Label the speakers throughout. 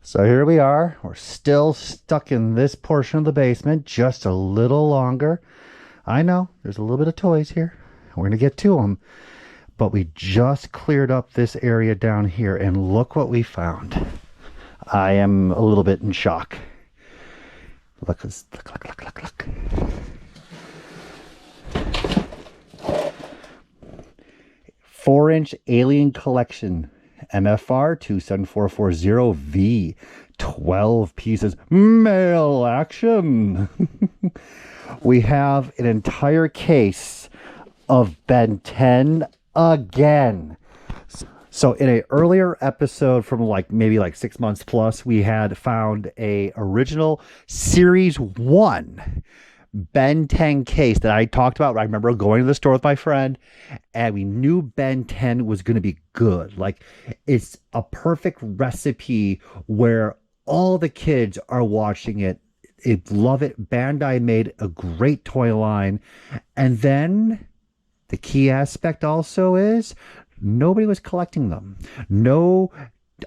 Speaker 1: So here we are. We're still stuck in this portion of the basement, just a little longer. I know there's a little bit of toys here. We're going to get to them. But we just cleared up this area down here, and look what we found. I am a little bit in shock. Look, look. 4-inch Alien Collection. MFR 27440V, 12 pieces, male action. We have an entire case of Ben 10 again. So in an earlier episode from maybe 6 months plus, we had found a original series 1 Ben 10 case that I talked about. I remember going to the store with my friend, and we knew Ben 10 was going to be good. It's a perfect recipe where all the kids are watching it. They love it. Bandai made a great toy line. And then the key aspect also is nobody was collecting them. No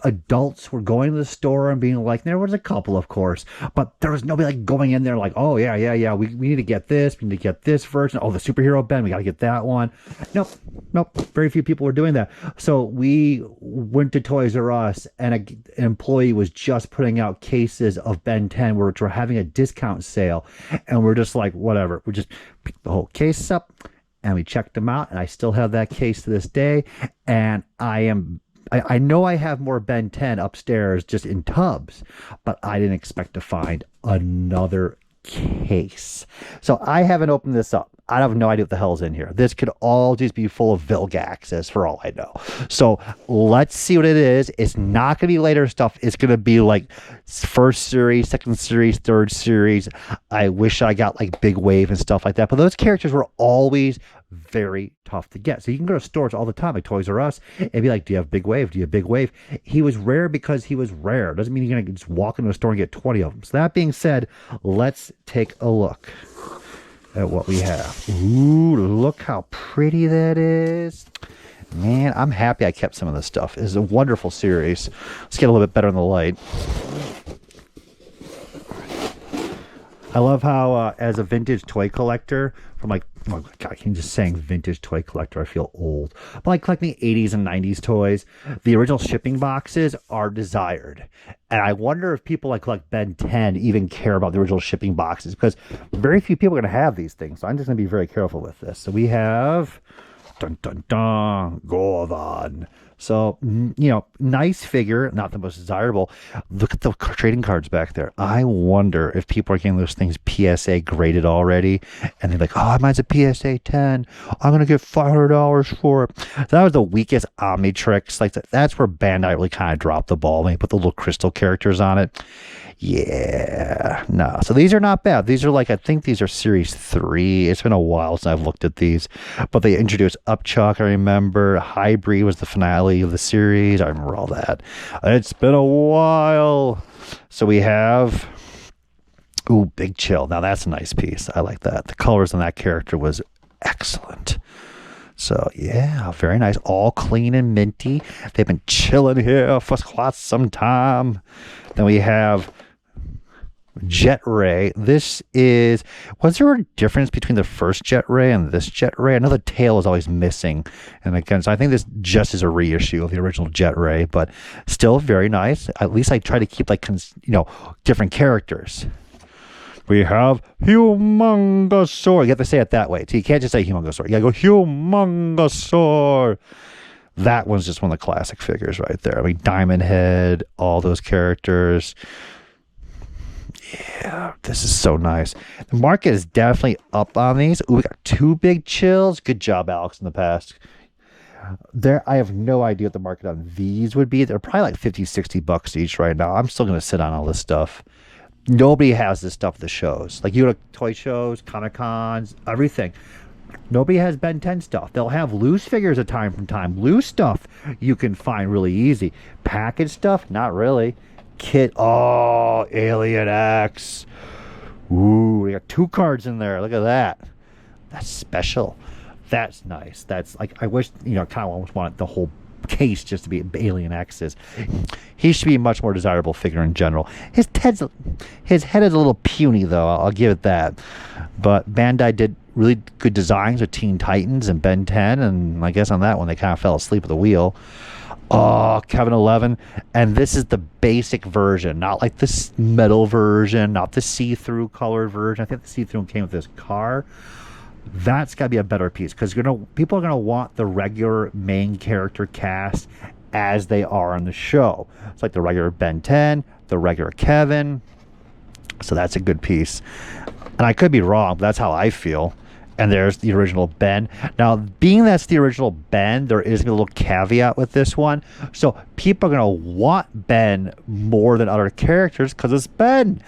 Speaker 1: adults were going to the store and being like, there was a couple, of course, but there was nobody going in there oh yeah, we need to get this, we need to get this version, oh, the superhero Ben, we got to get that one. Nope, very few people were doing that. So we went to Toys R Us, and an employee was just putting out cases of Ben 10 which were having a discount sale, and we're just like, whatever, we just picked the whole case up and we checked them out, and I still have that case to this day. And I know I have more Ben 10 upstairs just in tubs, but I didn't expect to find another case. So I haven't opened this up. I have no idea what the hell's in here. This could all just be full of Vilgaxes for all I know. So let's see what it is. It's not going to be later stuff. It's going to be first series, second series, third series. I wish I got Big Wave and stuff like that. But those characters were always very tough to get. So you can go to stores all the time, like Toys R Us, and be like, do you have Big Wave? Do you have Big Wave? He was rare because he was rare. Doesn't mean you're going to just walk into a store and get 20 of them. So that being said, let's take a look at what we have. Ooh, look how pretty that is. Man, I'm happy I kept some of this stuff. It's a wonderful series. Let's get a little bit better in the light. I love how, as a vintage toy collector, from oh God, I'm just saying vintage toy collector, I feel old. But collecting 80s and 90s toys, the original shipping boxes are desired. And I wonder if people collect Ben 10 even care about the original shipping boxes, because very few people are going to have these things. So I'm just going to be very careful with this. So we have, dun dun dun, Gordon. So, nice figure, not the most desirable. Look at the trading cards back there. I wonder if people are getting those things PSA graded already, and they're like, oh, mine's a PSA 10. I'm going to get $500 for it. So that was the weakest Omnitrix. That's where Bandai really kind of dropped the ball. They put the little crystal characters on it. Yeah, no. So these are not bad. These are I think these are series 3. It's been a while since I've looked at these, but they introduced Upchuck. I remember Hybrid was the finale of the series. I remember all that. It's been a while. So we have, ooh, Big Chill. Now that's a nice piece. I like that. The colors on that character was excellent. So, yeah, very nice. All clean and minty. They've been chilling here for quite some time. Then we have Jet Ray. Was there a difference between the first Jet Ray and this Jet Ray? I know the tail is always missing. And again, so I think this just is a reissue of the original Jet Ray, but still very nice. At least I try to keep different characters. We have Humongosaur. You have to say it that way. So you can't just say Humongosaur. You gotta go Humongosaur. That one's just one of the classic figures right there. I mean, Diamond Head, all those characters. Yeah, this is so nice. The market is definitely up on these. Ooh, we got 2 Big Chills. Good job, Alex, in the past. I have no idea what the market on these would be. They're probably $50-$60 each right now. I'm still going to sit on all this stuff. Nobody has this stuff at the shows. You go to toy shows, Comic Cons, everything. Nobody has Ben 10 stuff. They'll have loose figures at time from time. Loose stuff you can find really easy. Package stuff, not really. Kit, oh, Alien X. Ooh, we got 2 cards in there. Look at that. That's special. That's nice. That's I wish, kind of almost wanted the whole case just to be Alien X's. He should be a much more desirable figure in general. His head is a little puny, though. I'll give it that. But Bandai did really good designs with Teen Titans and Ben 10, and I guess on that one they kind of fell asleep at the wheel. Oh, Kevin 11. And this is the basic version, not like this metal version, not the see-through colored version. I think the see-through came with this car. That's got to be a better piece, because people are going to want the regular main character cast as they are on the show. It's like the regular Ben 10, the regular Kevin. So that's a good piece. And I could be wrong, but that's how I feel. And there's the original Ben. Now, being that's the original Ben, there is a little caveat with this one. So people are going to want Ben more than other characters because it's Ben.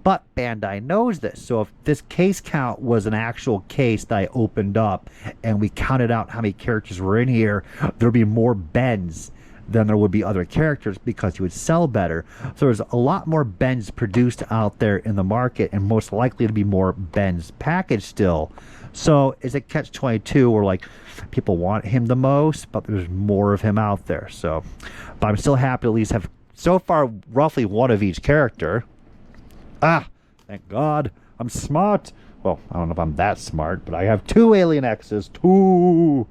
Speaker 1: But Bandai knows this. So if this case count was an actual case that I opened up and we counted out how many characters were in here, there'd be more Bens than there would be other characters because he would sell better. So there's a lot more Bens produced out there in the market, and most likely to be more Bens packaged still. So is it catch-22 where like people want him the most, but there's more of him out there? So, but I'm still happy to at least have so far roughly one of each character. Thank God I'm smart. Well, I don't know if I'm that smart, but I have 2 Alien X's. 2.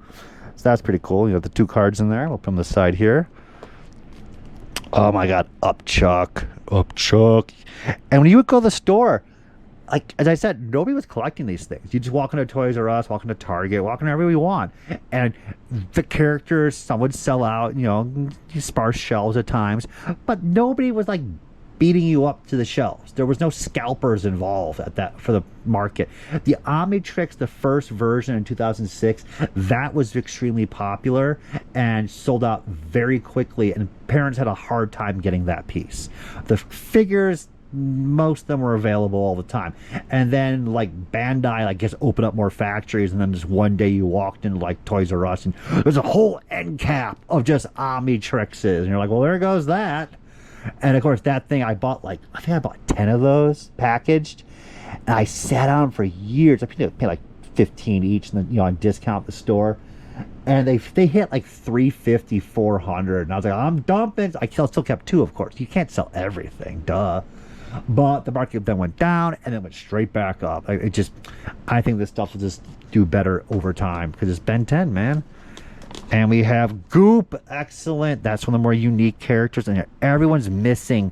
Speaker 1: So that's pretty cool. You have the 2 cards in there. We'll put them on the side here. Oh my God, up Chuck. And when you would go to the store, like as I said, nobody was collecting these things. You just walk into Toys R Us, walk into Target, walk into wherever you want, and the characters, some would sell out. You know, sparse shelves at times, but nobody was like beating you up to the shelves. There was no scalpers involved at that for the market. The Omnitrix, the first version in 2006, that was extremely popular and sold out very quickly, and parents had a hard time getting that piece. The figures, most of them were available all the time, and then like Bandai like just opened up more factories, and then just one day you walked into like Toys R Us and there's a whole end cap of just Omnitrixes, and you're like, well, there goes that. And of course that thing I bought, like I think I bought 10 of those packaged, and I sat on them for years. I paid like $15 each, and then, you know, on discount at the store, and they hit like $350, $400, and I was like, I'm dumping. I still kept 2, of course. You can't sell everything, duh. But the market then went down and then went straight back up. I think this stuff will just do better over time because it's Ben 10, man. And we have Goop. Excellent. That's one of the more unique characters, and everyone's missing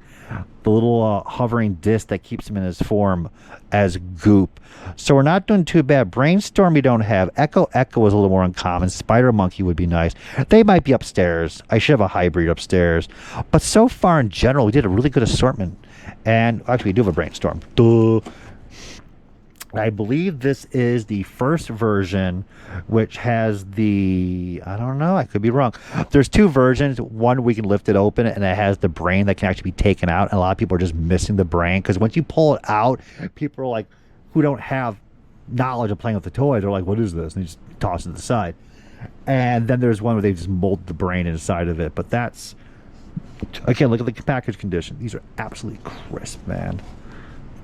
Speaker 1: the little hovering disc that keeps him in his form as Goop. So we're not doing too bad. Brainstorm we don't have. Echo is a little more uncommon. Spider Monkey would be nice. They might be upstairs. I should have a hybrid upstairs. But so far in general, we did a really good assortment. And actually, we do have a Brainstorm. Duh. I believe this is the first version, which has the, I don't know, I could be wrong. There's 2 versions. One, we can lift it open, and it has the brain that can actually be taken out. And a lot of people are just missing the brain, because once you pull it out, people are like, who don't have knowledge of playing with the toys, are like, what is this? And they just toss it to the side. And then there's one where they just mold the brain inside of it. But that's, again, look at the package condition. These are absolutely crisp, man.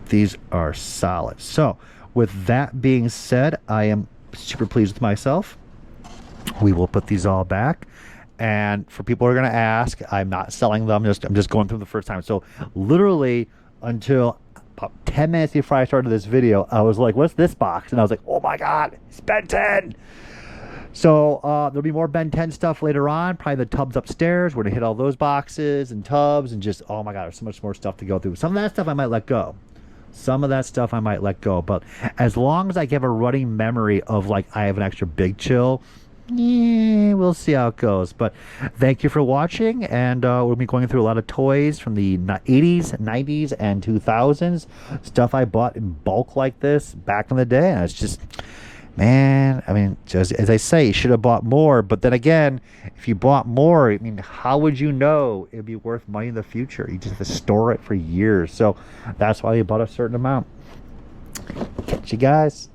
Speaker 1: These are solid. So with that being said, I am super pleased with myself. We will put these all back, and for people who are going to ask, I'm not selling them. I'm just going through them the first time. So literally until about 10 minutes before I started this video, I was like, what's this box? And I was like, oh my God, it's Ben 10. So there'll be more Ben 10 stuff later on. Probably the tubs upstairs. We're going to hit all those boxes and tubs, and just, oh my God, there's so much more stuff to go through. Some of that stuff I might let go. But as long as I have a running memory of like I have an extra big chill, we'll see how it goes. But thank you for watching, and we'll be going through a lot of toys from the 80s, 90s, and 2000s. Stuff I bought in bulk like this back in the day, and it's just, man, I mean, just as I say, you should have bought more. But then again, if you bought more, I mean, how would you know it'd be worth money in the future? You just have to store it for years. So that's why you bought a certain amount. Catch you guys.